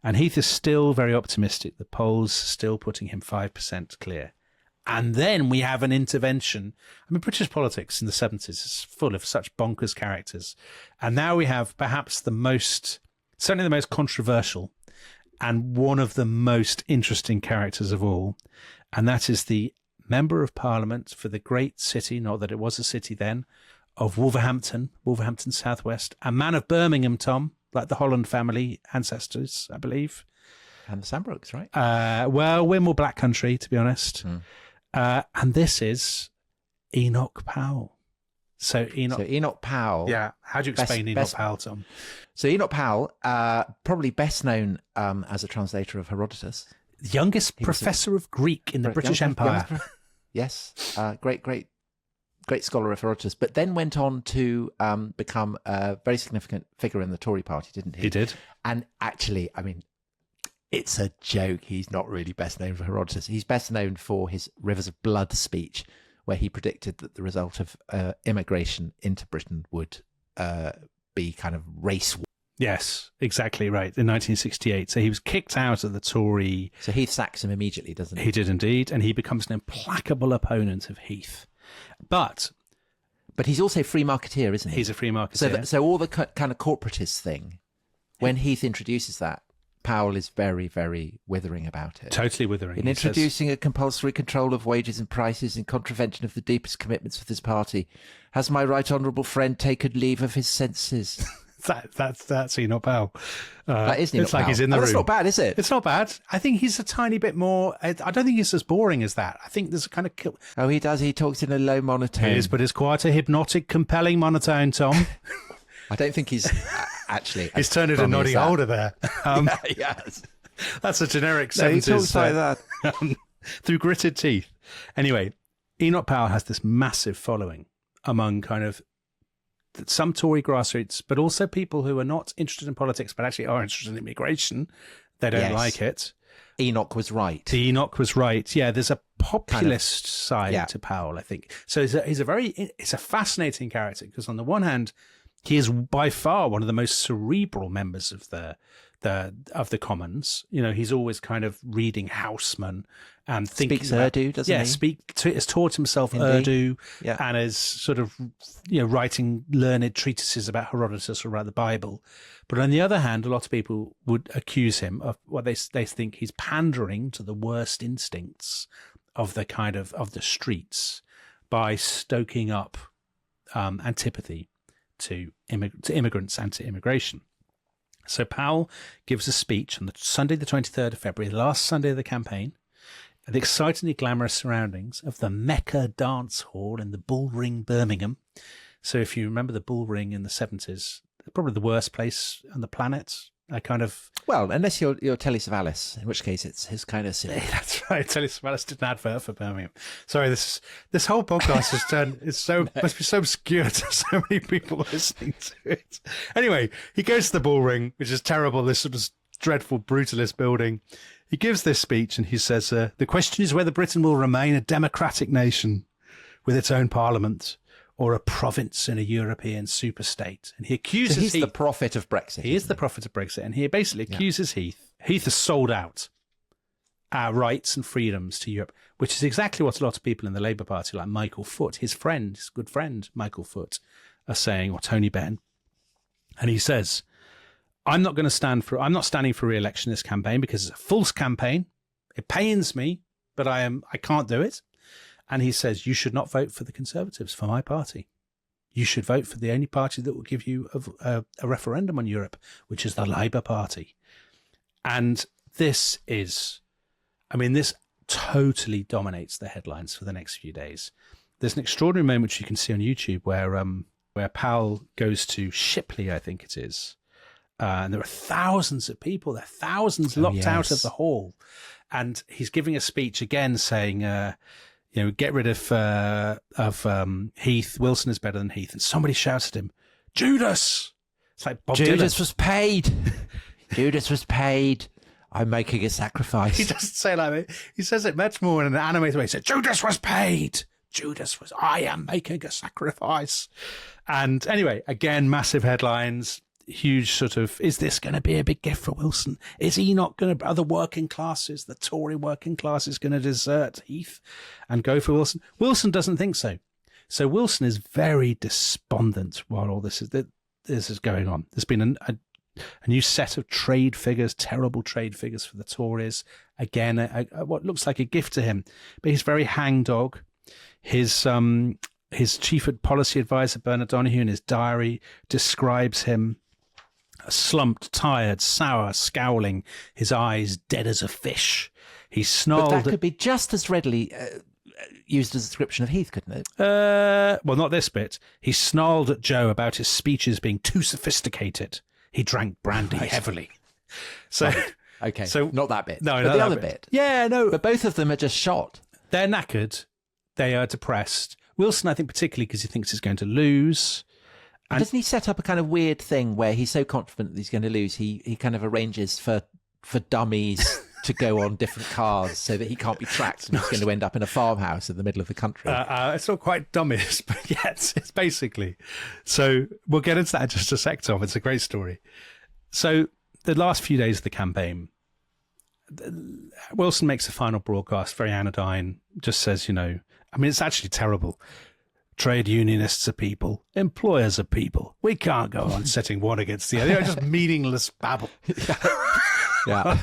[SPEAKER 2] And Heath is still very optimistic. The polls still putting him 5% clear. And then we have an intervention. I mean, British politics in the 70s is full of such bonkers characters. And now we have perhaps certainly the most controversial and one of the most interesting characters of all. And that is the Member of Parliament for the great city, not that it was a city then, of Wolverhampton Southwest, a man of Birmingham, Tom, like the Holland family ancestors, I believe.
[SPEAKER 1] And the Sandbrooks, right?
[SPEAKER 2] Well, we're more Black Country, to be honest. And this is Enoch Powell. So
[SPEAKER 1] Enoch Powell.
[SPEAKER 2] Yeah. How do you explain Enoch Powell, Tom?
[SPEAKER 1] So Enoch Powell, probably best known as a translator of Herodotus.
[SPEAKER 2] The youngest professor of Greek in the British Empire.
[SPEAKER 1] Yes. Great scholar of Herodotus, but then went on to become a very significant figure in the Tory party, didn't he?
[SPEAKER 2] He did.
[SPEAKER 1] And actually, I mean, it's a joke. He's not really best known for Herodotus. He's best known for his Rivers of Blood speech, where he predicted that the result of immigration into Britain would be kind of race war.
[SPEAKER 2] Yes, exactly right. In 1968. So he was kicked out of the Tory.
[SPEAKER 1] So Heath sacks him immediately, doesn't he?
[SPEAKER 2] He did indeed. And he becomes an implacable opponent of Heath. But
[SPEAKER 1] he's also a free marketeer, isn't he?
[SPEAKER 2] He's a free marketeer.
[SPEAKER 1] So all the kind of corporatist thing, when Heath introduces that, Powell is very, very withering about it.
[SPEAKER 2] Totally withering.
[SPEAKER 1] In introducing a compulsory control of wages and prices in contravention of the deepest commitments of this party, has my right honourable friend taken leave of his senses?
[SPEAKER 2] That's Enoch Powell.
[SPEAKER 1] That is Enoch
[SPEAKER 2] It's like
[SPEAKER 1] Powell.
[SPEAKER 2] he's in the room.
[SPEAKER 1] That's not bad, is it?
[SPEAKER 2] It's not bad. I think he's a tiny bit more. I don't think he's as boring as that. I think there's a kind of.
[SPEAKER 1] Oh, he does. He talks in a low monotone.
[SPEAKER 2] It is, but it's quite a hypnotic, compelling monotone, Tom.
[SPEAKER 1] I don't think he's actually.
[SPEAKER 2] He's turned into a noddy holder there.
[SPEAKER 1] Yes.
[SPEAKER 2] That's a generic 70s.
[SPEAKER 1] No, he talks like that.
[SPEAKER 2] Through gritted teeth. Anyway, Enoch Powell has this massive following among kind of some Tory grassroots, but also people who are not interested in politics, but actually are interested in immigration. They don't like it.
[SPEAKER 1] Enoch was right.
[SPEAKER 2] Enoch was right. Yeah, there's a populist side to Powell, I think. So he's a fascinating character because on the one hand, he is by far one of the most cerebral members of the Commons. You know, he's always kind of reading Haussmann and thinking
[SPEAKER 1] speaks Urdu, doesn't he?
[SPEAKER 2] Has taught himself Urdu and is sort of writing learned treatises about Herodotus or about the Bible. But on the other hand, a lot of people would accuse him of what they think he's pandering to the worst instincts of the kind of the streets by stoking up antipathy to immigrants and to immigration. So Powell gives a speech on the Sunday, the 23rd of February, the last Sunday of the campaign, the excitingly glamorous surroundings of the Mecca Dance Hall in the Bull Ring, Birmingham. So if you remember the Bull Ring in the 70s, probably the worst place on the planet.
[SPEAKER 1] Well, unless you're Telly Savalas, in which case it's his kind of city.
[SPEAKER 2] That's right. Telly Savalas did an advert for Birmingham. Sorry, this whole podcast has turned. Must be so obscure to so many people listening to it. Anyway, he goes to the Bull Ring, which is terrible. This sort of dreadful brutalist building. He gives this speech and he says, "The question is whether Britain will remain a democratic nation with its own parliament, or a province in a European superstate." And he accuses
[SPEAKER 1] Heath.
[SPEAKER 2] Heath.
[SPEAKER 1] The prophet of Brexit.
[SPEAKER 2] He is the prophet of Brexit. And he basically accuses Heath. Heath has sold out our rights and freedoms to Europe, which is exactly what a lot of people in the Labour Party, like Michael Foot, his good friend, Michael Foot, are saying, or Tony Benn. And he says, I'm not standing for re-election this campaign because it's a false campaign. It pains me, but I can't do it. And he says, you should not vote for the Conservatives, for my party. You should vote for the only party that will give you a referendum on Europe, which is the Labour Party. And this totally dominates the headlines for the next few days. There's an extraordinary moment which you can see on YouTube where Powell goes to Shipley, I think it is. And there are thousands of people. There are thousands locked out of the hall. And he's giving a speech again saying, get rid of Heath. Wilson is better than Heath. And somebody shouts at him, Judas! It's like Bob
[SPEAKER 1] Judas
[SPEAKER 2] Dylan.
[SPEAKER 1] was paid. Judas was paid. I'm making a sacrifice.
[SPEAKER 2] He doesn't say it like that. He says it much more in an animated way. He said, Judas was paid. I am making a sacrifice. And anyway, again, massive headlines. Huge sort of, is this going to be a big gift for Wilson? Is Enoch going to, are the working classes, the Tory working classes going to desert Heath and go for Wilson? Wilson doesn't think so. So Wilson is very despondent while all this is going on. There's been a new set of trade figures, terrible trade figures for the Tories. Again, what looks like a gift to him, but he's very hangdog. His chief policy advisor, Bernard Donahue, in his diary describes him slumped, tired, sour, scowling, his eyes dead as a fish. He snarled.
[SPEAKER 1] But that could be just as readily used as a description of Heath, couldn't it?
[SPEAKER 2] Well, not this bit. He snarled at Joe about his speeches being too sophisticated. He drank brandy heavily. So,
[SPEAKER 1] right. Okay,
[SPEAKER 2] so
[SPEAKER 1] not that bit.
[SPEAKER 2] No,
[SPEAKER 1] but
[SPEAKER 2] not
[SPEAKER 1] the
[SPEAKER 2] that
[SPEAKER 1] other
[SPEAKER 2] bit.
[SPEAKER 1] bit.
[SPEAKER 2] Yeah, no.
[SPEAKER 1] But both of them are just shot.
[SPEAKER 2] They're knackered. They are depressed. Wilson, I think, particularly because he thinks he's going to lose. And
[SPEAKER 1] doesn't he set up a kind of weird thing where he's so confident that he's going to lose, he kind of arranges for dummies to go on different cars so that he can't be tracked and he's going to end up in a farmhouse in the middle of the country?
[SPEAKER 2] It's not quite dummies, but yes, it's basically. So we'll get into that in just a sec, Tom. It's a great story. So the last few days of the campaign, Wilson makes a final broadcast, very anodyne, just says, it's actually terrible. Trade unionists are people. Employers are people. We can't go on setting one against the other. Just meaningless babble.
[SPEAKER 1] Yeah.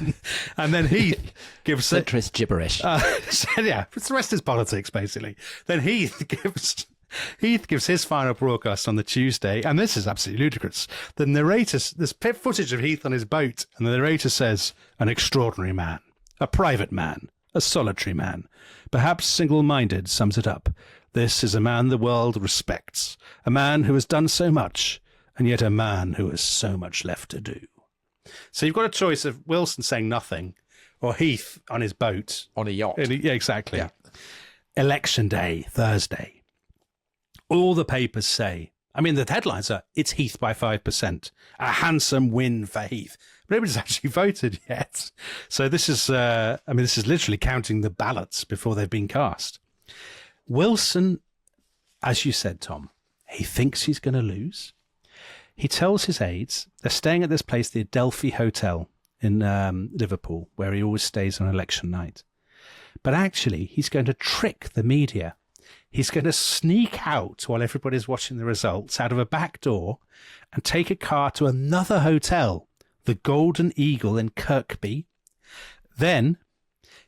[SPEAKER 2] And then Heath gives...
[SPEAKER 1] Centrist gibberish.
[SPEAKER 2] The rest is politics, basically. Then Heath gives his final broadcast on the Tuesday, and this is absolutely ludicrous. The narrator... There's footage of Heath on his boat, and the narrator says, an extraordinary man, a private man, a solitary man, perhaps single-minded sums it up. This is a man the world respects, a man who has done so much, and yet a man who has so much left to do. So you've got a choice of Wilson saying nothing or Heath on his boat.
[SPEAKER 1] On a yacht.
[SPEAKER 2] Yeah, exactly.
[SPEAKER 1] Yeah.
[SPEAKER 2] Election day, Thursday. All the papers say, the headlines are, it's Heath by 5%. A handsome win for Heath. But nobody's actually voted yet. So this is, this is literally counting the ballots before they've been cast. Wilson, as you said, Tom, he thinks he's going to lose. He tells his aides, they're staying at this place, the Adelphi Hotel in Liverpool, where he always stays on election night. But actually, he's going to trick the media. He's going to sneak out while everybody's watching the results out of a back door and take a car to another hotel, the Golden Eagle in Kirkby. Then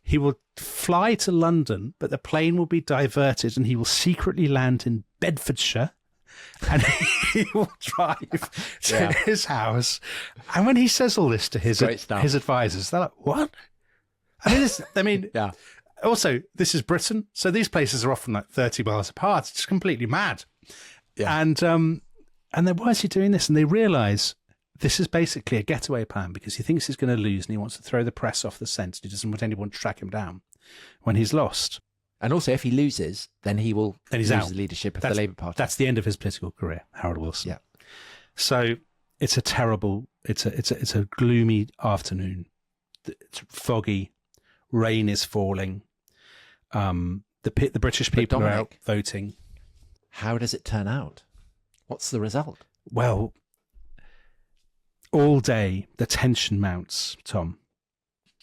[SPEAKER 2] he will fly to London, but the plane will be diverted and he will secretly land in Bedfordshire and he will drive to his house. And when he says all this to his advisors, they're like, what?
[SPEAKER 1] Yeah.
[SPEAKER 2] Also, this is Britain, so these places are often like 30 miles apart. It's completely mad. Yeah. And then why is he doing this? And they realise this is basically a getaway plan because he thinks he's going to lose and he wants to throw the press off the scent. He doesn't want anyone to track him down when he's lost.
[SPEAKER 1] And also, if he loses, then he will lose
[SPEAKER 2] out.
[SPEAKER 1] the leadership of the Labour Party.
[SPEAKER 2] That's the end of his political career, Harold Wilson.
[SPEAKER 1] Yeah.
[SPEAKER 2] So it's a terrible, it's a gloomy afternoon. It's foggy. Rain is falling. The British people are out voting.
[SPEAKER 1] How does it turn out? What's the result?
[SPEAKER 2] Well, all day the tension mounts, Tom.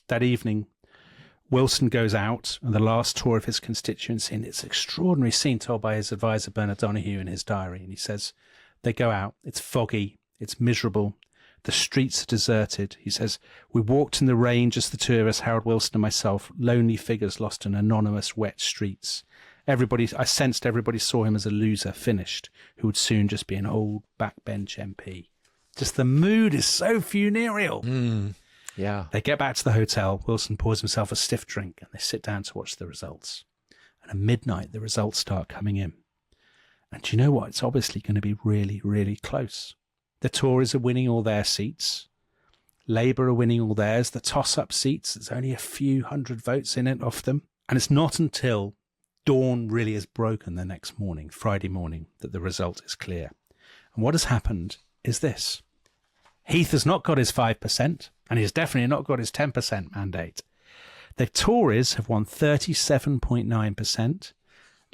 [SPEAKER 2] That evening, Wilson goes out on the last tour of his constituency, and it's an extraordinary scene told by his advisor Bernard Donahue in his diary. And he says, they go out, it's foggy, it's miserable, the streets are deserted. He says, we walked in the rain, just the two of us, Harold Wilson and myself, lonely figures lost in anonymous wet streets. I sensed everybody saw him as a loser, finished, who would soon just be an old backbench MP. Just the mood is so funereal.
[SPEAKER 1] Yeah.
[SPEAKER 2] They get back to the hotel. Wilson pours himself a stiff drink and they sit down to watch the results. And at midnight, the results start coming in. And do you know what? It's obviously going to be really, really close. The Tories are winning all their seats. Labour are winning all theirs. The toss-up seats, there's only a few hundred votes in it off them. And it's not until dawn really is broken the next morning, Friday morning, that the result is clear. And what has happened is this. Heath has not got his 5%, and he's definitely not got his 10% mandate. The Tories have won 37.9%.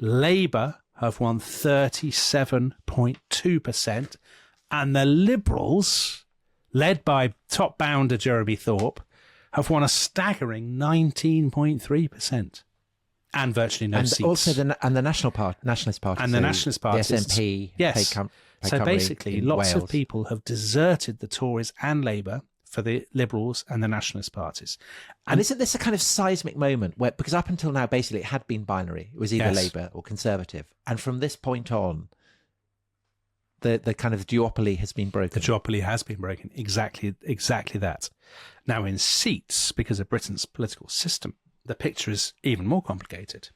[SPEAKER 2] Labour have won 37.2%. And the Liberals, led by top bounder Jeremy Thorpe, have won a staggering 19.3%. And virtually no seats.
[SPEAKER 1] Also the Nationalist Party.
[SPEAKER 2] And the Nationalist Party.
[SPEAKER 1] The SNP.
[SPEAKER 2] Yes. So basically, lots of people have deserted the Tories and Labour for the Liberals and the Nationalist parties.
[SPEAKER 1] And isn't this a kind of seismic moment where, because up until now, basically it had been binary. It was either Labour or Conservative. And from this point on, the kind of duopoly has been broken.
[SPEAKER 2] The duopoly has been broken. Exactly that. Now in seats, because of Britain's political system, the picture is even more complicated.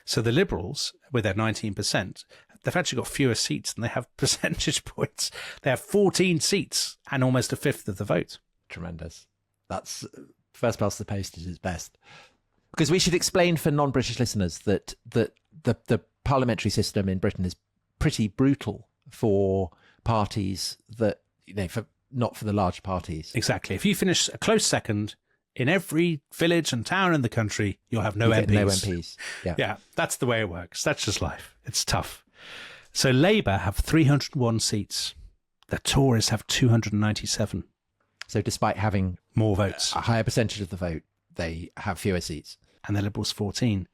[SPEAKER 2] So the Liberals, with their 19%, they've actually got fewer seats than they have percentage points. They have 14 seats and almost a fifth of the vote.
[SPEAKER 1] Tremendous. That's first past the post is its best. Because we should explain for non-British listeners that the parliamentary system in Britain is pretty brutal for parties that, not for the large parties.
[SPEAKER 2] Exactly. If you finish a close second in every village and town in the country, you'll have no MPs.
[SPEAKER 1] No MPs.
[SPEAKER 2] Yeah, that's the way it works. That's just life. It's tough. So Labour have 301 seats. The Tories have 297.
[SPEAKER 1] So despite having
[SPEAKER 2] more votes,
[SPEAKER 1] a higher percentage of the vote, they have fewer seats.
[SPEAKER 2] And the Liberals 14.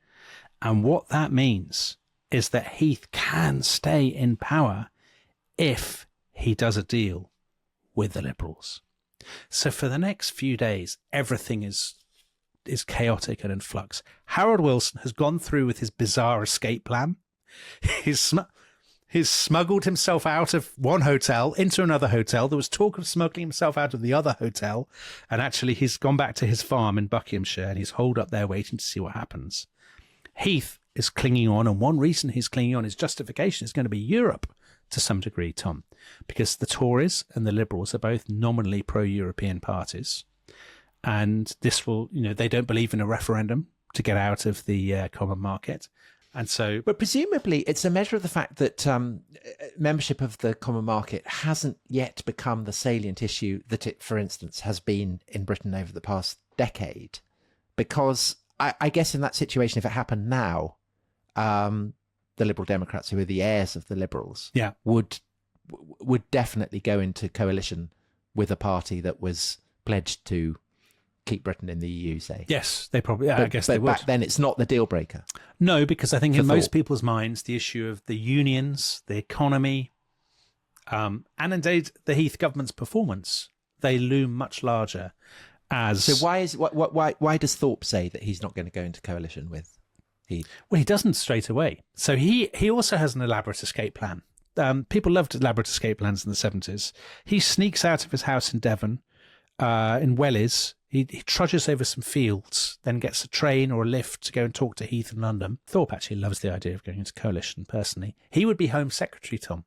[SPEAKER 2] And what that means is that Heath can stay in power if he does a deal with the Liberals. So for the next few days, everything is chaotic and in flux. Harold Wilson has gone through with his bizarre escape plan. He's smuggled himself out of one hotel into another hotel. There was talk of smuggling himself out of the other hotel. And actually, he's gone back to his farm in Buckinghamshire and he's holed up there waiting to see what happens. Heath is clinging on. And one reason he's clinging on, his justification, is going to be Europe to some degree, Tom, because the Tories and the Liberals are both nominally pro-European parties. And this will, they don't believe in a referendum to get out of the common market. And so,
[SPEAKER 1] but presumably it's a measure of the fact that membership of the common market hasn't yet become the salient issue that it, for instance, has been in Britain over the past decade. Because I guess in that situation, if it happened now, the Liberal Democrats, who are the heirs of the Liberals, would definitely go into coalition with a party that was pledged to keep Britain in the EU, say.
[SPEAKER 2] Yes, they probably, I guess they would.
[SPEAKER 1] But back then, it's not the deal breaker.
[SPEAKER 2] No, because I think in most people's minds, the issue of the unions, the economy, and indeed the Heath government's performance, they loom much larger as...
[SPEAKER 1] So why does Thorpe say that he's not going to go into coalition with Heath?
[SPEAKER 2] Well, he doesn't straight away. So he also has an elaborate escape plan. people loved elaborate escape plans in the 70s. He sneaks out of his house in Devon, in Wellies. He trudges over some fields, then gets a train or a lift to go and talk to Heath in London. Thorpe actually loves the idea of going into coalition personally. He would be Home Secretary, Tom.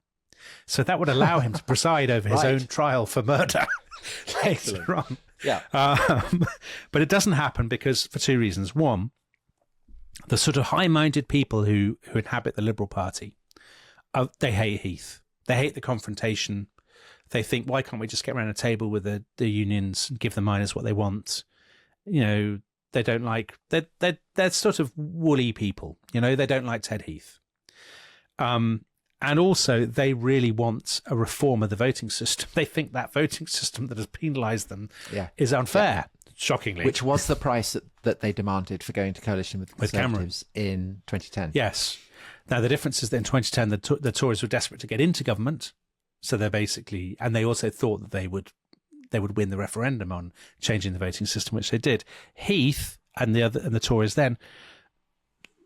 [SPEAKER 2] So that would allow him to preside over his own trial for murder later on.
[SPEAKER 1] Yeah.
[SPEAKER 2] But it doesn't happen because for two reasons. One, the sort of high-minded people who inhabit the Liberal Party, they hate Heath. They hate the confrontation. They think, why can't we just get around a table with the unions and give the miners what they want? You know, they don't like, they're sort of woolly people. You know, they don't like Ted Heath. And also, they really want a reform of the voting system. They think that voting system that has penalised them is unfair, shockingly.
[SPEAKER 1] Which was the price that they demanded for going to coalition with Conservatives in 2010.
[SPEAKER 2] Yes. Now, the difference is that in 2010, the Tories were desperate to get into government. So they're basically, and they also thought that they would win the referendum on changing the voting system, which they did. Heath and the Tories then,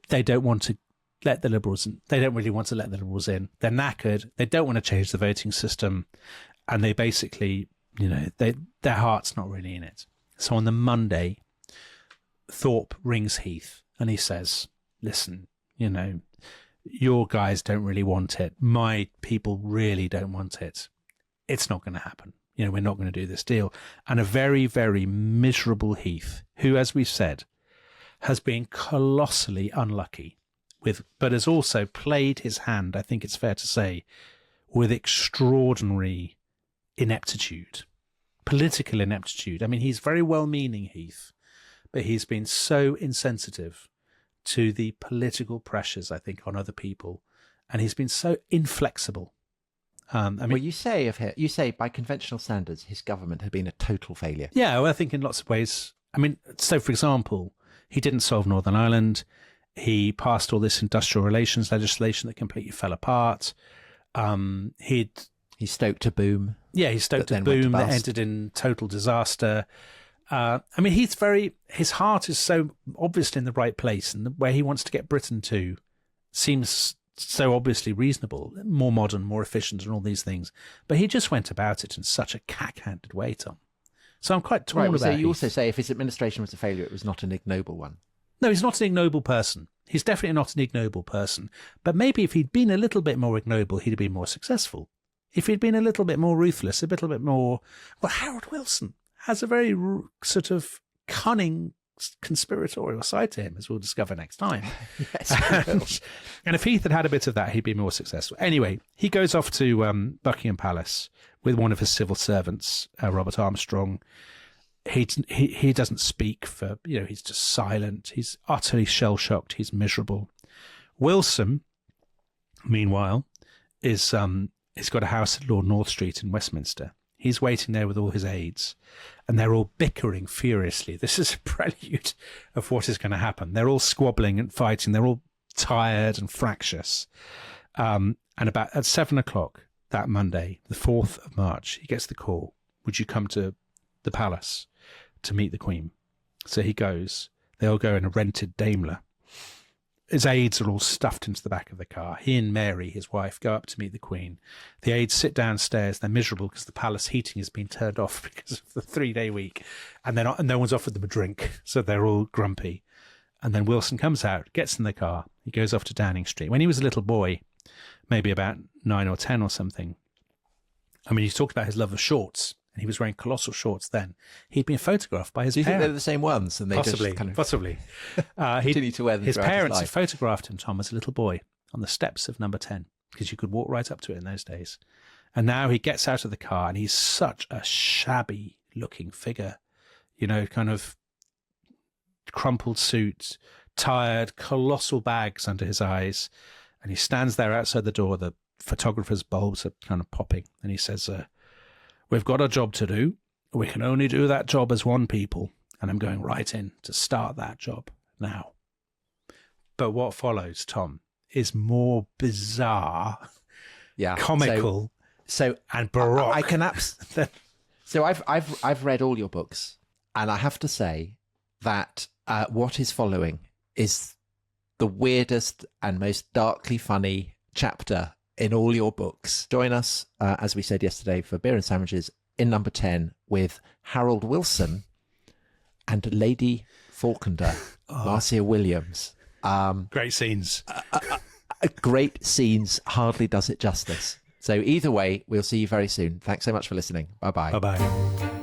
[SPEAKER 2] they don't want to let the Liberals in. They don't really want to let the Liberals in. They're knackered. They don't want to change the voting system. And they basically, you know, their heart's not really in it. So on the Monday, Thorpe rings Heath and he says, listen, you know, your guys don't really want it. My people really don't want it. It's not going to happen. You know, we're not going to do this deal. And a very, very miserable Heath, who, as we've said, has been colossally unlucky but has also played his hand, I think it's fair to say, with extraordinary ineptitude, political ineptitude. I mean, he's very well-meaning, Heath, but he's been so insensitive to the political pressures, I think, on other people, and he's been so inflexible. I mean,
[SPEAKER 1] well, you say by conventional standards, his government had been a total failure.
[SPEAKER 2] Yeah, well, I think in lots of ways. I mean, so for example, he didn't solve Northern Ireland. He passed all this industrial relations legislation that completely fell apart. He
[SPEAKER 1] stoked a boom.
[SPEAKER 2] Yeah, he stoked a boom that ended in total disaster. I mean, his heart is so obviously in the right place, and where he wants to get Britain to seems so obviously reasonable, more modern, more efficient, and all these things. But he just went about it in such a cack-handed way, Tom. So I'm quite torn about it. So
[SPEAKER 1] you also say if his administration was a failure, it was not an ignoble one.
[SPEAKER 2] No, he's not an ignoble person. He's definitely not an ignoble person. But maybe if he'd been a little bit more ignoble, he'd have been more successful. If he'd been a little bit more ruthless, a little bit more... Well, Harold Wilson has a very sort of cunning conspiratorial side to him, as we'll discover next time.
[SPEAKER 1] Yes,
[SPEAKER 2] and if Heath had had a bit of that, he'd be more successful. Anyway, he goes off to Buckingham Palace with one of his civil servants, Robert Armstrong. He doesn't speak for, you know, he's just silent. He's utterly shell-shocked. He's miserable. Wilson, meanwhile, he's got a house at Lord North Street in Westminster. He's waiting there with all his aides, and they're all bickering furiously. This is a prelude of what is going to happen. They're all squabbling and fighting. They're all tired and fractious. And about at 7:00 that Monday, the 4th of March, he gets the call. Would you come to the palace to meet the Queen? So he goes. They all go in a rented Daimler. His aides are all stuffed into the back of the car. He and Mary, his wife, go up to meet the Queen. The aides sit downstairs. They're miserable because the palace heating has been turned off because of the 3-day week. And no one's offered them a drink. So they're all grumpy. And then Wilson comes out, gets in the car. He goes off to Downing Street. When he was a little boy, maybe about 9 or 10 or something, I mean, he talked about his love of shorts. And he was wearing colossal shorts then. He'd been photographed by his parents.
[SPEAKER 1] Do you think they're the same ones? And they
[SPEAKER 2] possibly.
[SPEAKER 1] Continue to wear them.
[SPEAKER 2] His parents had photographed him, Tom, as a little boy on the steps of Number 10, because you could walk right up to it in those days. And now he gets out of the car and he's such a shabby-looking figure, you know, kind of crumpled suit, tired, colossal bags under his eyes. And he stands there outside the door. The photographer's bulbs are kind of popping. And he says... We've got a job to do. We can only do that job as one people. And I'm going right in to start that job now. But what follows, Tom, is more bizarre, comical, and baroque.
[SPEAKER 1] I can So I've read all your books, and I have to say that what is following is the weirdest and most darkly funny chapter in all your books. Join us, as we said yesterday, for Beer and Sandwiches in number 10 with Harold Wilson and Lady Falkender, Marcia Williams.
[SPEAKER 2] Great scenes.
[SPEAKER 1] Great scenes hardly does it justice. So either way, we'll see you very soon. Thanks so much for listening. Bye-bye.
[SPEAKER 2] Bye-bye.